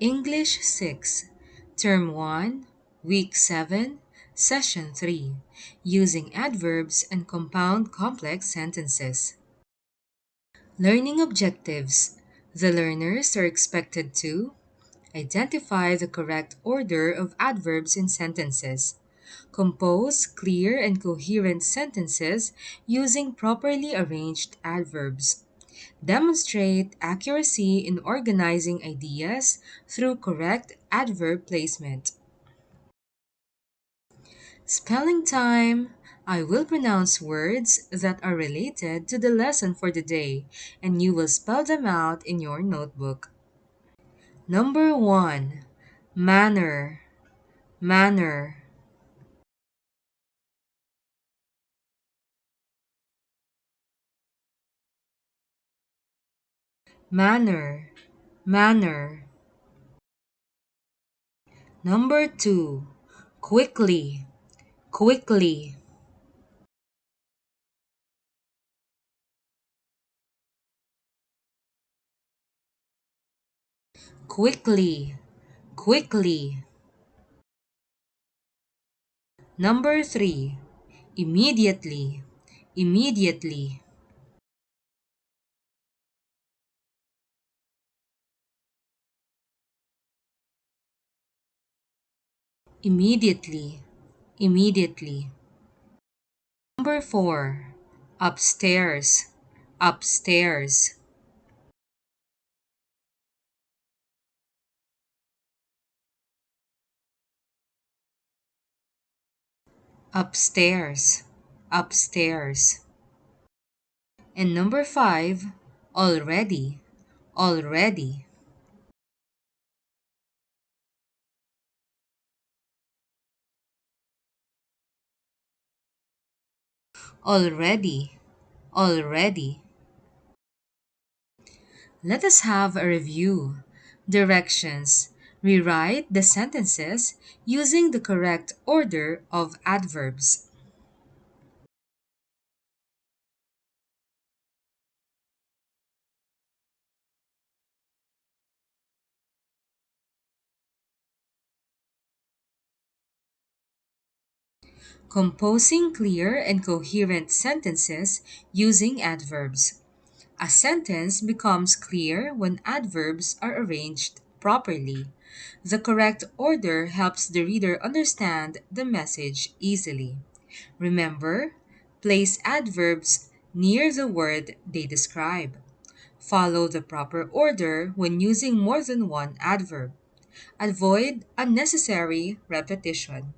English 6, Term 1, Week 7, Session 3, Using Adverbs and Compound Complex Sentences. Learning Objectives. The learners are expected to identify the correct order of adverbs in sentences, compose clear and coherent sentences using properly arranged adverbs, demonstrate accuracy in organizing ideas through correct adverb placement. Spelling time. I will pronounce words that are related to the lesson for the day, and you will spell them out in your notebook. Number 1. Manner. Manner. Manner. Manner. Number 2. Quickly. Quickly. Quickly. Quickly. Number 3. Immediately. Immediately. Immediately. Immediately. Number 4. Upstairs. Upstairs. Upstairs. Upstairs. And number 5. Already. Already. Already. Already. Let us have a review. Directions. Rewrite the sentences using the correct order of adverbs. Composing clear and coherent sentences using adverbs. A sentence becomes clear when adverbs are arranged properly. The correct order helps the reader understand the message easily. Remember, place adverbs near the word they describe. Follow the proper order when using more than one adverb. Avoid unnecessary repetition.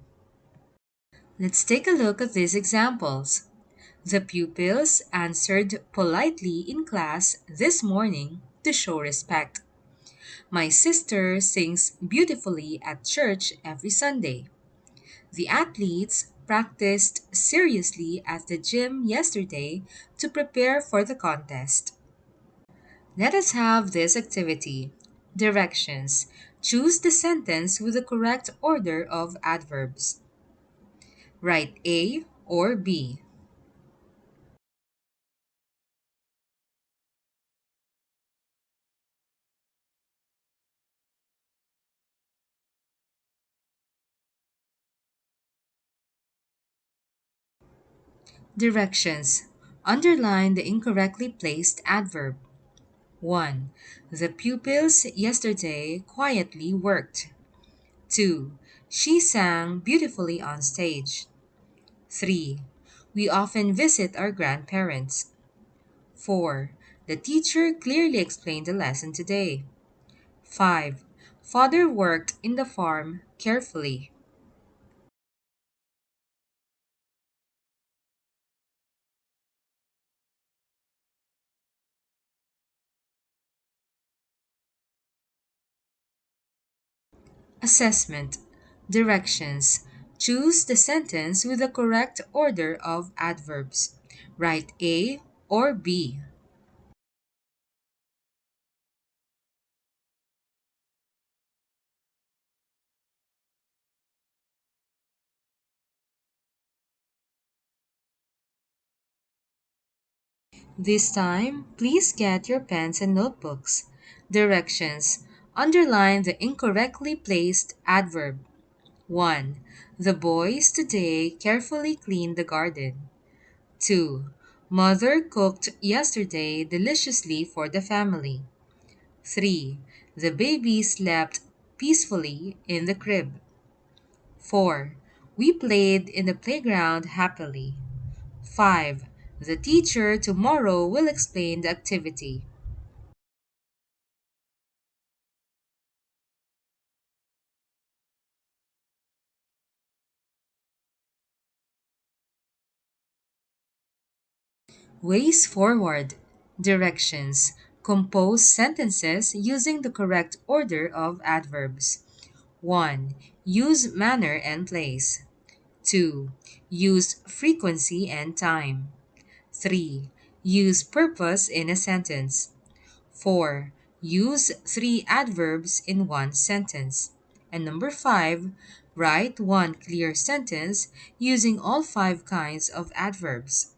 Let's take a look at these examples. The pupils answered politely in class this morning to show respect. My sister sings beautifully at church every Sunday. The athletes practiced seriously at the gym yesterday to prepare for the contest. Let us have this activity. Directions. Choose the sentence with the correct order of adverbs. Write A or B. Directions. Underline the incorrectly placed adverb. 1. The pupils yesterday quietly worked. 2. She sang beautifully on stage. 3. We often visit our grandparents. 4. The teacher clearly explained the lesson today. 5. Father worked in the farm carefully. Assessment. Directions. Choose the sentence with the correct order of adverbs. Write A or B. This time, please get your pens and notebooks. Directions. Underline the incorrectly placed adverb. 1. The boys today carefully cleaned the garden. 2. Mother cooked yesterday deliciously for the family. 3. The baby slept peacefully in the crib. 4. We played in the playground happily. 5. The teacher tomorrow will explain the activity. Ways forward. Directions. Compose sentences using the correct order of adverbs. 1. Use manner and place. 2. Use frequency and time. 3. Use purpose in a sentence. 4. Use three adverbs in one sentence. And number 5. Write one clear sentence using all 5 kinds of adverbs.